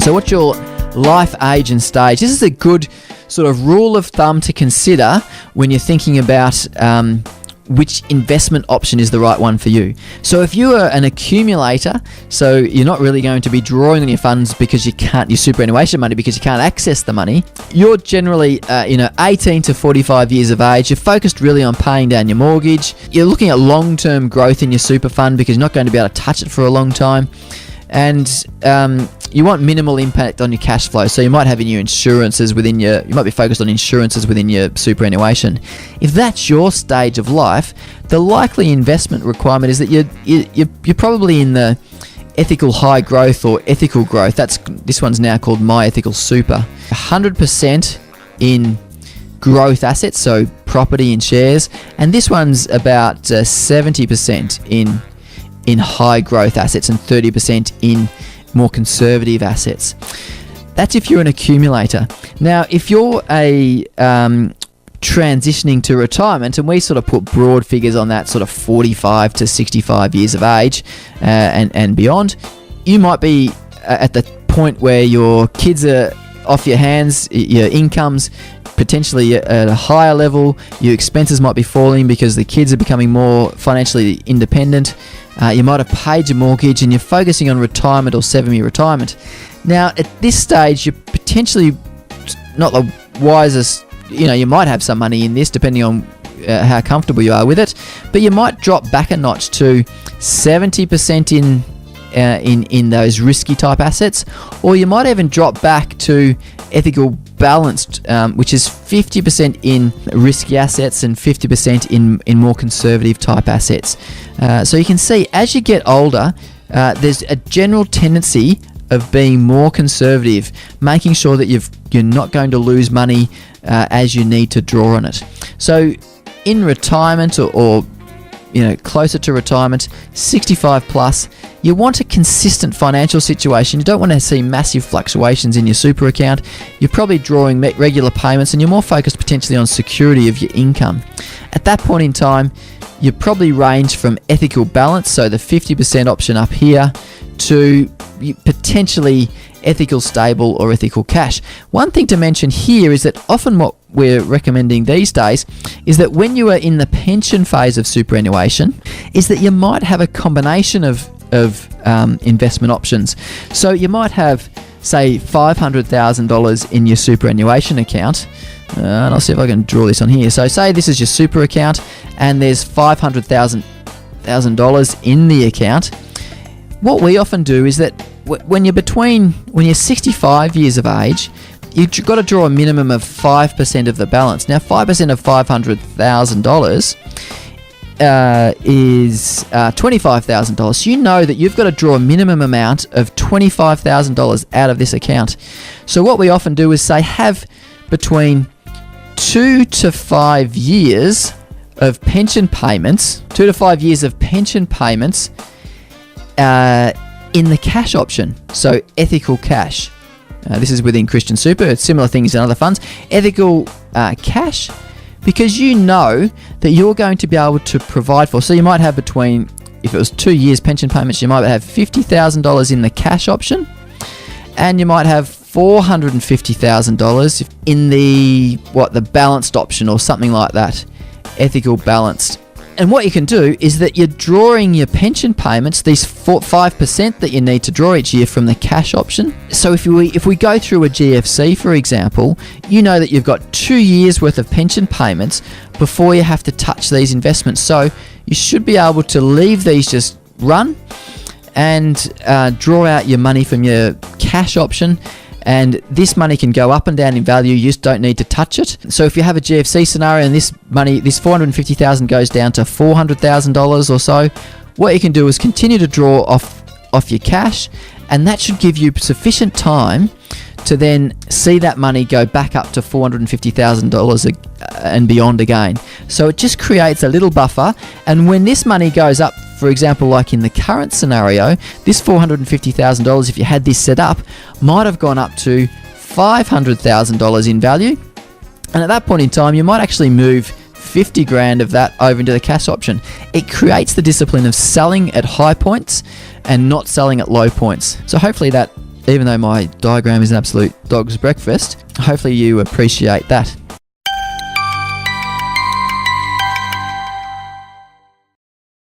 So what's your life age and stage? This is a good sort of rule of thumb to consider when you're thinking about which investment option is the right one for you. So if you are an accumulator, so you're not really going to be drawing on your funds because you can't, your superannuation money, because you can't access the money. You're generally 18 to 45 years of age. You're focused really on paying down your mortgage. You're looking at long-term growth in your super fund because you're not going to be able to touch it for a long time. And you want minimal impact on your cash flow. So you might have in your insurances within you might be focused on insurances within your superannuation. If that's your stage of life, the likely investment requirement is that you're probably in the ethical high growth or ethical growth. This one's now called My Ethical Super. 100% in growth assets, so property and shares, and this one's about 70% in high growth assets and 30% in more conservative assets. That's if you're an accumulator. Now, if you're a transitioning to retirement, and we sort of put broad figures on that, sort of 45 to 65 years of age and beyond, you might be at the point where your kids are off your hands, your income's potentially at a higher level, your expenses might be falling because the kids are becoming more financially independent. You might have paid your mortgage and you're focusing on retirement or 7-year retirement. Now, at this stage, you're potentially not the wisest. You might have some money in this depending on how comfortable you are with it, but you might drop back a notch to 70% in those risky type assets, or you might even drop back to ethical balanced, which is 50% in risky assets and 50% in more conservative type assets. So you can see as you get older, there's a general tendency of being more conservative, making sure that you're not going to lose money as you need to draw on it. So in retirement or closer to retirement, 65 plus, you want a consistent financial situation. You don't want to see massive fluctuations in your super account. You're probably drawing regular payments and you're more focused potentially on security of your income. At that point in time, you probably range from ethical balance, so the 50% option up here, to potentially ethical stable or ethical cash. One thing to mention here is that often what we're recommending these days is that when you are in the pension phase of superannuation, is that you might have a combination of investment options. So you might have, say, $500,000 in your superannuation account. And I'll see if I can draw this on here. So say this is your super account and there's $500,000 in the account. What we often do is that when you're 65 years of age, you've got to draw a minimum of 5% of the balance. Now, 5% of $500,000 is $25,000. So you know that you've got to draw a minimum amount of $25,000 out of this account. So what we often do is say have between 2 to 5 years of pension payments, 2 to 5 years of pension payments in the cash option, so ethical cash. This is within Christian Super. It's similar things in other funds. Ethical cash, because you know that you're going to be able to provide for. So you might have between, if it was 2 years pension payments, you might have $50,000 in the cash option, and you might have $450,000 in the balanced option or something like that, ethical balanced. And what you can do is that you're drawing your pension payments, these 5% that you need to draw each year, from the cash option. So if we go through a GFC, for example, you know that you've got 2 years worth of pension payments before you have to touch these investments. So you should be able to leave these just run and draw out your money from your cash option. And this money can go up and down in value. You just don't need to touch it. So if you have a GFC scenario and this $450,000 goes down to $400,000 or so, what you can do is continue to draw off your cash, and that should give you sufficient time to then see that money go back up to $450,000 and beyond again. So it just creates a little buffer, and when this money goes up, for example, like in the current scenario, this $450,000, if you had this set up, might have gone up to $500,000 in value. And at that point in time, you might actually move 50 grand of that over into the cash option. It creates the discipline of selling at high points and not selling at low points. So hopefully that even though my diagram is an absolute dog's breakfast, hopefully you appreciate that.